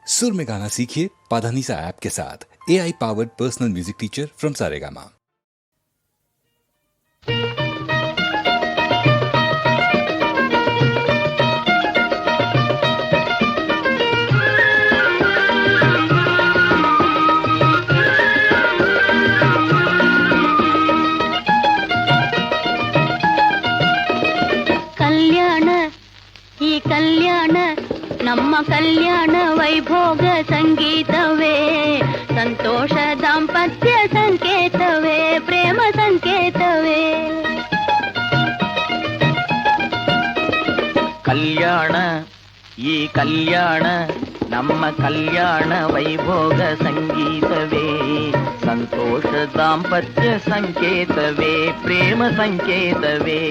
सुर में गाना सीखिए पाधानीसा ऐप के साथ। AI powered personal music teacher from Saregama. ಈ ಕಲ್ಯಾಣ ನಮ್ಮ ಕಲ್ಯಾಣ ವೈಭೋಗ ಸಂಗೀತವೇ, ಸಂತೋಷ ದಾಂಪತ್ಯ ಸಂಕೇತವೇ, ಪ್ರೇಮ ಸಂಕೇತವೇ. ಕಲ್ಯಾಣ ಈ ಕಲ್ಯಾಣ ನಮ್ಮ ಕಲ್ಯಾಣ ವೈಭೋಗ ಸಂಗೀತವೇ, ಸಂತೋಷ ದಾಂಪತ್ಯ ಸಂಕೇತವೇ, ಪ್ರೇಮ ಸಂಕೇತವೇ.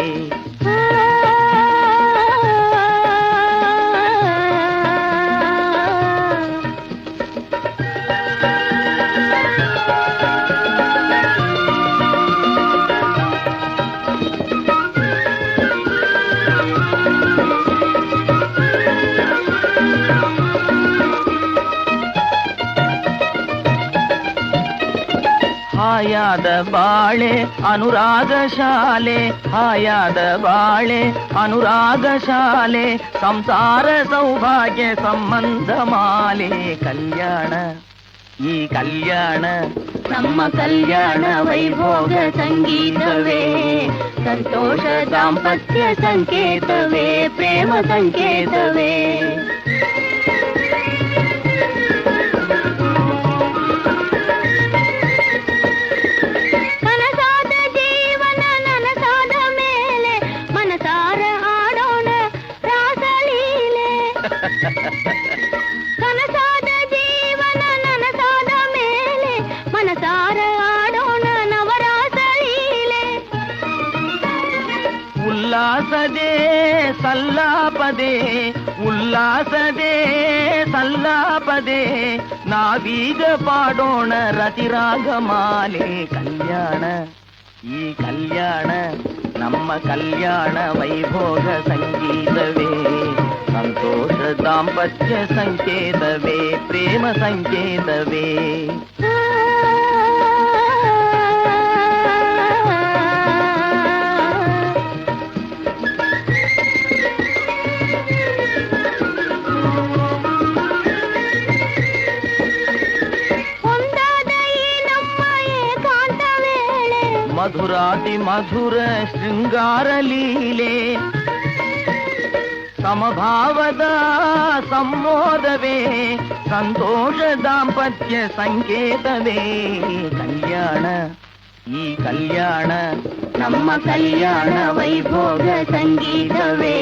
ಹಾಯಾದ ಬಾಳೆ ಅನುರಾಗ ಶಾಲೆ, ಹಾಯಾದ ಬಾಳೆ ಅನುರಾಗ ಶಾಲೆ, ಸಂಸಾರ ಸೌಭಾಗ್ಯ ಸಂಬಂಧ ಮಾಲೆ. ಕಲ್ಯಾಣ ಈ ಕಲ್ಯಾಣ ನಮ್ಮ ಕಲ್ಯಾಣ ವೈಭೋಗ ಸಂಗೀತವೇ, ಸಂತೋಷ ದಾಂಪತ್ಯ ಸಂಕೇತವೇ, ಪ್ರೇಮ ಸಂಕೇತವೇ. ಕನಸಾದ ಜೀವನ ನನಸಾದ ಮೇಲೆ ಮನಸಾರ ಆಡೋಣ ನವರಾಸಲೀಲೆ. ಉಲ್ಲಾಸದೇ ಸಲ್ಲಾಪದೆ, ಉಲ್ಲಾಸದೇ ಸಲ್ಲಾಪದೆ, ನಾವೀಗ ಪಾಡೋಣ ರತಿರಾಗ ಮಾಲೆ. ಕಲ್ಯಾಣ ಈ ಕಲ್ಯಾಣ ನಮ್ಮ ಕಲ್ಯಾಣ ವೈಭೋಗ ಸಂಗೀತವೇ, ಸಂತೋಷ ದಾಂಪತ್ಯ ಸಂಕೇತವೇ, ಪ್ರೇಮ ಸಂಕೇತವೇ. ಮಧುರಾತಿ ಮಧುರ ಶೃಂಗಾರ ಲೀಲೆ, ಸಮಭಾವದ ಸಂಮೋದವೇ, ಸಂತೋಷ ದಾಂಪತ್ಯ ಸಂಕೇತವೇ. ಕಲ್ಯಾಣ ಈ ಕಲ್ಯಾಣ ನಮ್ಮ ಕಲ್ಯಾಣ ವೈಭೋಗ ಸಂಗೀತವೇ,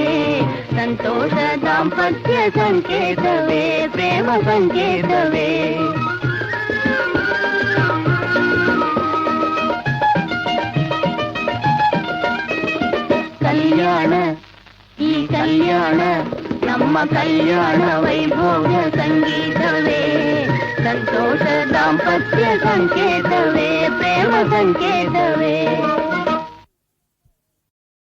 ಸಂತೋಷ ದಾಂಪತ್ಯ ಸಂಕೇತವೇ, ಪ್ರೇಮ ಸಂಕೇತವೇ. ಕಲ್ಯಾಣ ಈ ಕಲ್ಯಾಣ ನಮ್ಮ ಕಲ್ಯಾಣ ವೈಭೋಗ ಸಂಗೀತವೇ, ಸಂತೋಷ ದಾಂಪತ್ಯ ಸಂಕೇತವೇ, ಪ್ರೇಮ ಸಂಕೇತವೇ.